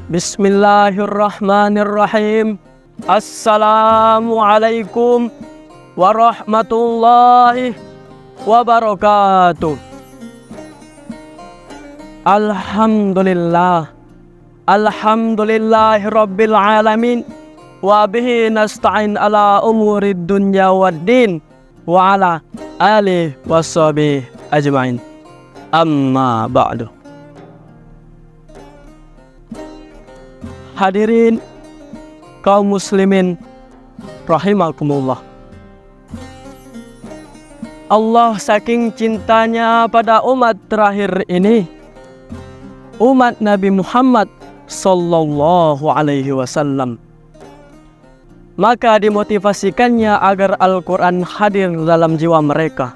Bismillahirrahmanirrahim. Assalamualaikum warahmatullahi wabarakatuh. Alhamdulillah. Alhamdulillahi rabbil alamin. Wa bihi nasta'in ala umurid dunya waddin. Wa ala alihi washabihi ajma'in. Amma ba'du. Hadirin kaum muslimin rahimakumullah. Allah saking cintanya pada umat terakhir ini, umat Nabi Muhammad sallallahu alaihi wasallam, maka dimotivasikannya agar Al-Quran hadir dalam jiwa mereka.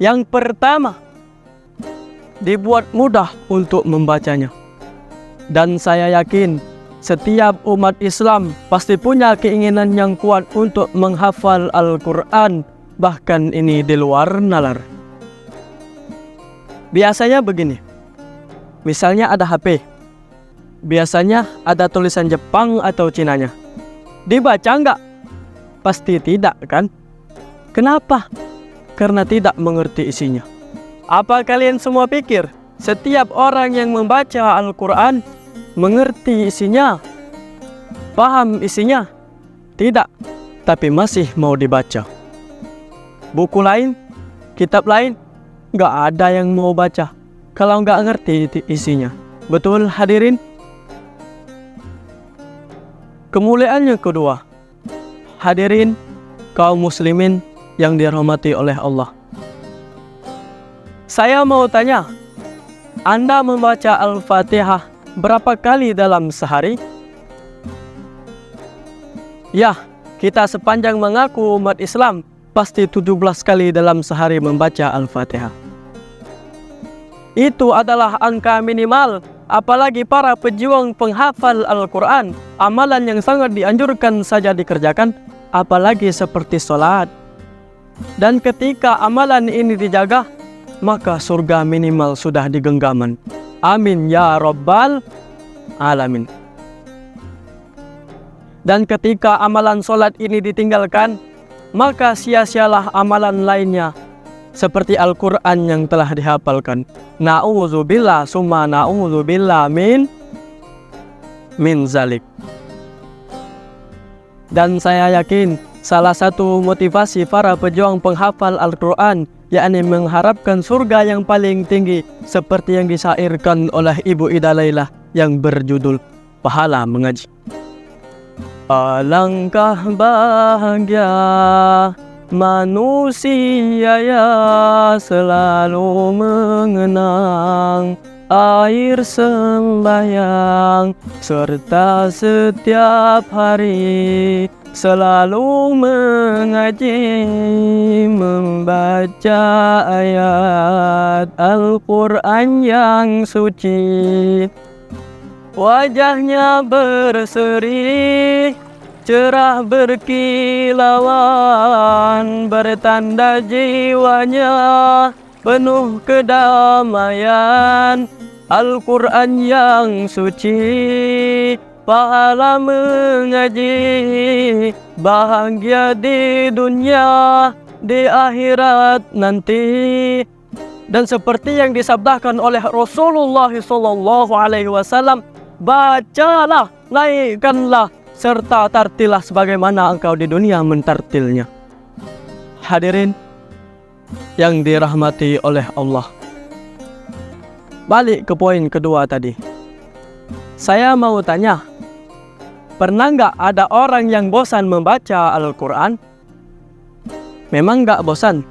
Yang pertama, dibuat mudah untuk membacanya. Dan saya yakin setiap umat Islam pasti punya keinginan yang kuat untuk menghafal Al-Quran, bahkan ini di luar nalar. Biasanya begini, misalnya ada HP, biasanya ada tulisan Jepang atau Cinanya. Dibaca enggak? Pasti tidak kan? Kenapa? Karena tidak mengerti isinya. Apa kalian semua pikir setiap orang yang membaca Al-Quran mengerti isinya, paham isinya? Tidak, tapi masih mau dibaca. Buku lain, kitab lain, nggak ada yang mau baca kalau nggak ngerti isinya. Betul hadirin? Kemuliaan yang kedua, hadirin kaum muslimin yang dirahmati oleh Allah. Saya mau tanya, Anda membaca Al-Fatihah berapa kali dalam sehari? Ya, kita sepanjang mengaku umat Islam pasti 17 kali dalam sehari membaca Al-Fatihah. Itu adalah angka minimal, apalagi para pejuang penghafal Al-Quran, amalan yang sangat dianjurkan saja dikerjakan, apalagi seperti sholat. Dan ketika amalan ini dijaga, maka surga minimal sudah di genggaman. Amin ya rabbal alamin. Dan ketika amalan sholat ini ditinggalkan, maka sia-sialah amalan lainnya, seperti Al-Quran yang telah dihafalkan. Na'udzubillah summa na'udzubillah min zalik. Dan saya yakin salah satu motivasi para pejuang penghafal Al-Quran yakni mengharapkan surga yang paling tinggi, seperti yang disairkan oleh Ibu Ida Lailah yang berjudul Pahala Mengaji. Alangkah bahagia manusia ya selalu mengenang air sembahyang, serta setiap hari selalu mengaji, membaca ayat Al-Quran yang suci. Wajahnya berseri, cerah berkilauan, bertanda jiwanya penuh kedamaian. Al-Quran yang suci, pahala mengaji, bahagia di dunia, di akhirat nanti. Dan seperti yang disabdakan oleh Rasulullah SAW, bacalah, naikkanlah, serta tartilah sebagaimana engkau di dunia mentartilnya. Hadirin yang dirahmati oleh Allah, balik ke poin kedua tadi. Saya mau tanya, pernah nggak ada orang yang bosan membaca Al-Quran? Memang nggak bosan,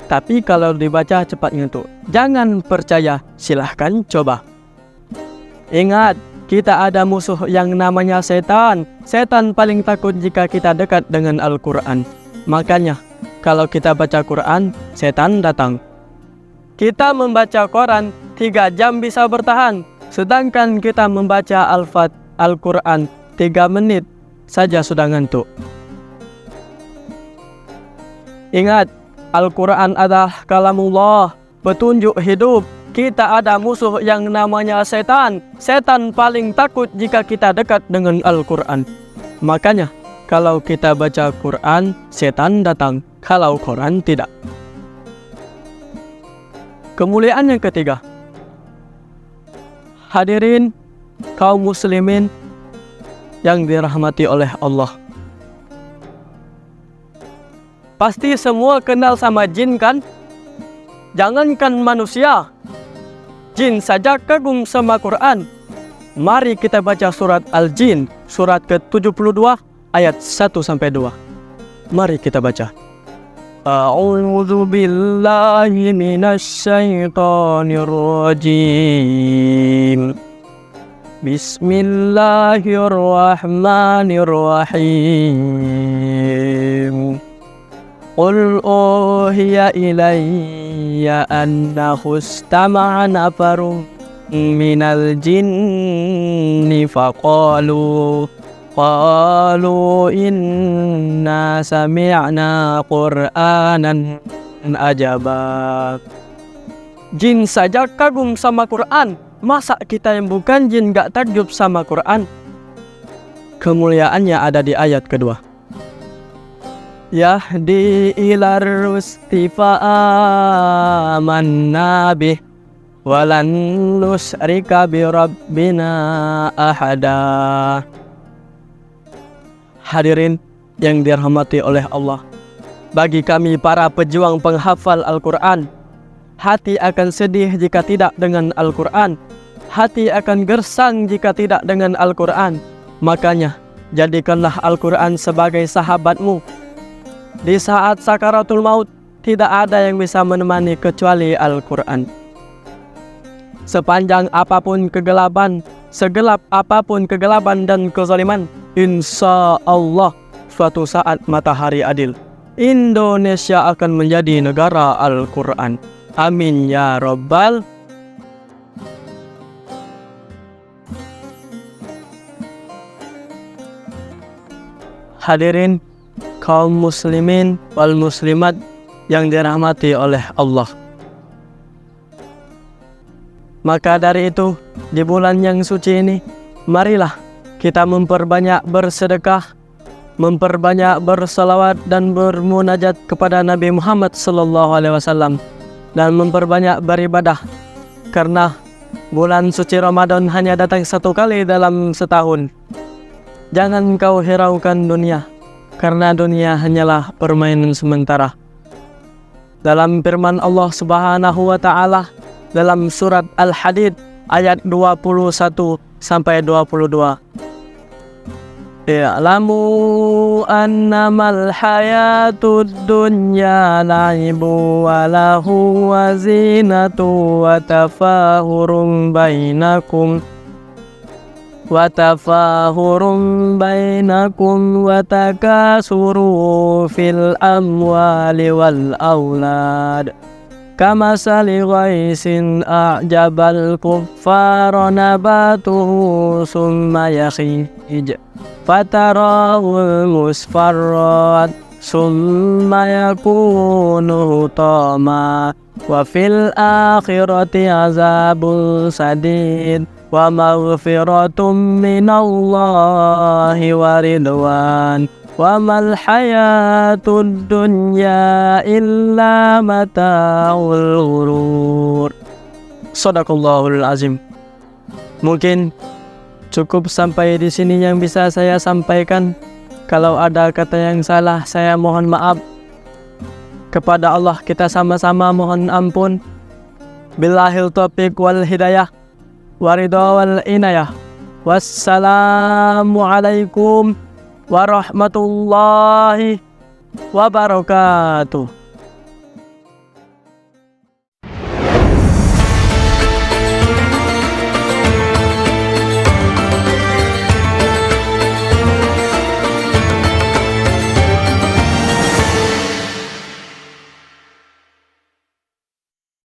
tapi kalau dibaca cepat ngantuk. Jangan percaya, silahkan coba. Ingat, kita ada musuh yang namanya setan. Setan paling takut jika kita dekat dengan Al-Quran. Makanya, kalau kita baca Quran, setan datang. Kita membaca Quran 3 jam bisa bertahan, sedangkan kita membaca Al-Quran 3 menit saja sudah ngantuk. Ingat, Al-Quran adalah kalamullah, petunjuk hidup kita ada musuh yang namanya setan. Setan paling takut jika kita dekat dengan Al-Quran. Makanya, kalau kita baca Quran, setan datang. Kalau Quran tidak. Kemuliaan yang ketiga. Hadirin kaum muslimin yang dirahmati oleh Allah. Pasti semua kenal sama jin kan? Jangankan manusia, jin saja kagum sama Quran. Mari kita baca surat Al-Jin, surat ke-72 ayat 1-2. Mari kita baca. A'udzu billahi minasy syaithanir rajim. Bismillahirrahmanirrahim. Qul uhiya ilayya annahu istama'a nafarun minal jinni faqalu inna sami'na qur'anan ajaba. Jin saja kagum sama Quran, masa kita yang bukan jin gak takjub sama Quran? Kemuliaannya ada di ayat kedua. Yahdi ilar rusti fa'amanna bih walan nusrika bi rabbina ahada. Hadirin yang dirahmati oleh Allah, bagi kami para pejuang penghafal Al-Quran, hati akan sedih jika tidak dengan Al-Quran. Hati akan gersang jika tidak dengan Al-Quran. Makanya, jadikanlah Al-Quran sebagai sahabatmu. Di saat sakaratul maut, tidak ada yang bisa menemani kecuali Al-Quran. Sepanjang apapun kegelapan, segelap apapun kegelapan dan kezaliman, insya Allah suatu saat matahari adil, Indonesia akan menjadi negara Al-Quran. Amin ya Rabbal. Hadirin kaum muslimin wal muslimat yang dirahmati oleh Allah. Maka dari itu, di bulan yang suci ini, marilah kita memperbanyak bersedekah, memperbanyak bersalawat dan bermunajat kepada Nabi Muhammad SAW, dan memperbanyak beribadah. Karena bulan suci Ramadan hanya datang satu kali dalam setahun. Jangan kau hiraukan dunia, karena dunia hanyalah permainan sementara. Dalam firman Allah Subhanahu wa Ta'ala dalam surat Al-Hadid ayat 21-22. I'lamu annamal hayatud dunya la'ibu wa lahu wa zinatu wa tafahurum bainakum wa takasuru fil amwali wal aulad kamasali ghaisin a'jabal kuffara nabatuhu summa yakhij fatarahul musfarrat summa yakunu hutama wa fil akhirati azabun sadid wa maghfiratum minallahi wa ridwan wa mal hayatud dunya illa mata'ul ghurur. Shadaqallahul azim. Mungkin cukup sampai di sini yang bisa saya sampaikan. Kalau ada kata yang salah, saya mohon maaf. Kepada Allah kita sama-sama mohon ampun. Billahil taufiq wal hidayah waridha wal inayah. Wassalamualaikum warahmatullahi wabarakatuh.